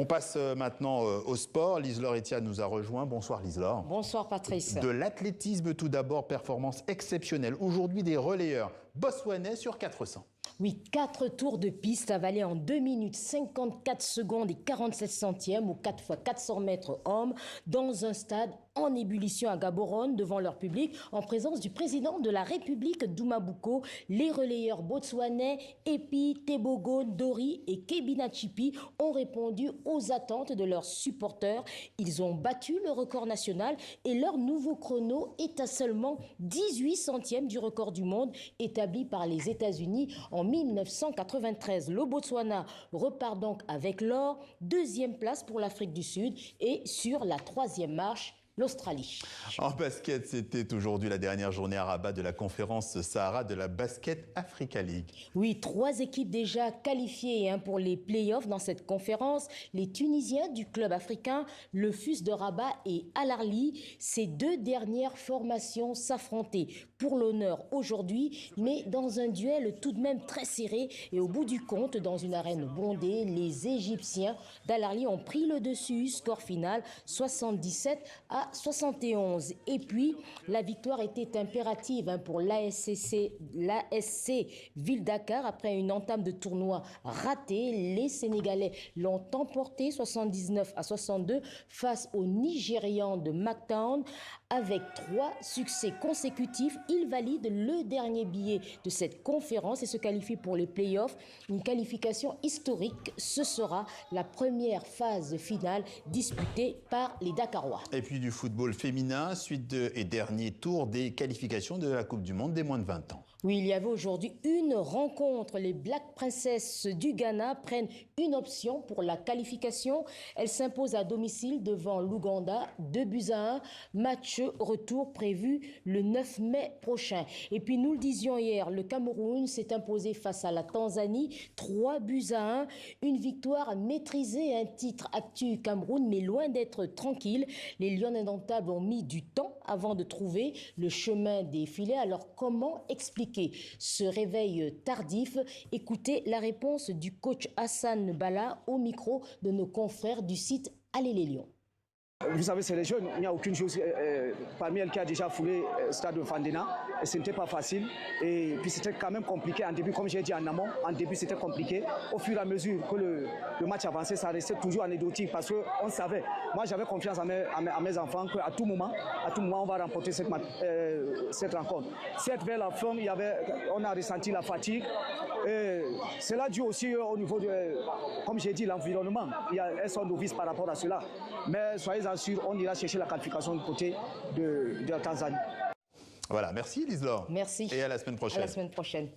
On passe maintenant au sport. Lise-Laure Etienne nous a rejoint. Bonsoir Lise-Laure. Bonsoir Patrice. De l'athlétisme tout d'abord, performance exceptionnelle. Aujourd'hui des relayeurs botswanais sur 400. Oui, 4 tours de piste avalés en 2 minutes 54 secondes et 47 centièmes ou 4 x 400 mètres hommes dans un stade en ébullition à Gaborone devant leur public en présence du président de la République Douma Boko. Les relayeurs botswanais Epi, Tebogo, Dori et Kebina Chipi ont répondu aux attentes de leurs supporters. Ils ont battu le record national et leur nouveau chrono est à seulement 18 centièmes du record du monde établi par les États-Unis en 1993. Le Botswana repart donc avec l'or, 2e place pour l'Afrique du Sud et sur la 3e marche, l'Australie. En basket, c'était aujourd'hui la dernière journée à Rabat de la conférence Sahara de la Basket Africa League. Oui, 3 équipes déjà qualifiées pour les playoffs dans cette conférence. Les Tunisiens du club africain, le FUS de Rabat et Al Ahly. Ces 2 dernières formations s'affrontaient pour l'honneur aujourd'hui, mais dans un duel tout de même très serré. Et au bout du compte, dans une arène bondée, les Égyptiens d'Al Ahly ont pris le dessus. Score final 77 à 71. Et puis, la victoire était impérative pour l'ASC Ville Dakar. Après une entame de tournoi ratée, les Sénégalais l'ont emporté 79 à 62 face aux Nigérians de Mactown. Avec 3 succès consécutifs, ils valident le dernier billet de cette conférence et se qualifient pour les playoffs. Une qualification historique. Ce sera la première phase finale disputée par les Dakarois. Et puis du football féminin, suite et dernier tour des qualifications de la Coupe du Monde des moins de 20 ans. Oui, il y avait aujourd'hui une rencontre. Les Black Princess du Ghana prennent une option pour la qualification. Elles s'imposent à domicile devant l'Ouganda, 2-1. Match retour prévu le 9 mai prochain. Et puis nous le disions hier, le Cameroun s'est imposé face à la Tanzanie, 3-1. Une victoire maîtrisée, un titre actu Cameroun, mais loin d'être tranquille. Les Lions indomptables ont mis du temps avant de trouver le chemin des filets. Alors comment expliquer ce réveil tardif? Écoutez la réponse du coach Hassan Bala au micro de nos confrères du site Allez les Lions. Vous savez, c'est les jeunes, il n'y a aucune chose parmi elles qui a déjà foulé le stade de Fandena. Et ce n'était pas facile. Et puis c'était quand même compliqué en début, comme j'ai dit en amont. En début, c'était compliqué. Au fur et à mesure que le match avançait, ça restait toujours anecdotique parce qu'on savait. Moi, j'avais confiance à mes enfants qu'à tout moment, on va remporter cette rencontre. Certes, vers la fin, on a ressenti la fatigue. Cela dû aussi au niveau de, comme j'ai dit, l'environnement. Elles sont novices par rapport à cela. Mais soyez assurés, on ira chercher la qualification du côté de la Tanzanie. Voilà, merci Lise-Laure. Merci. Et à la semaine prochaine. À la semaine prochaine.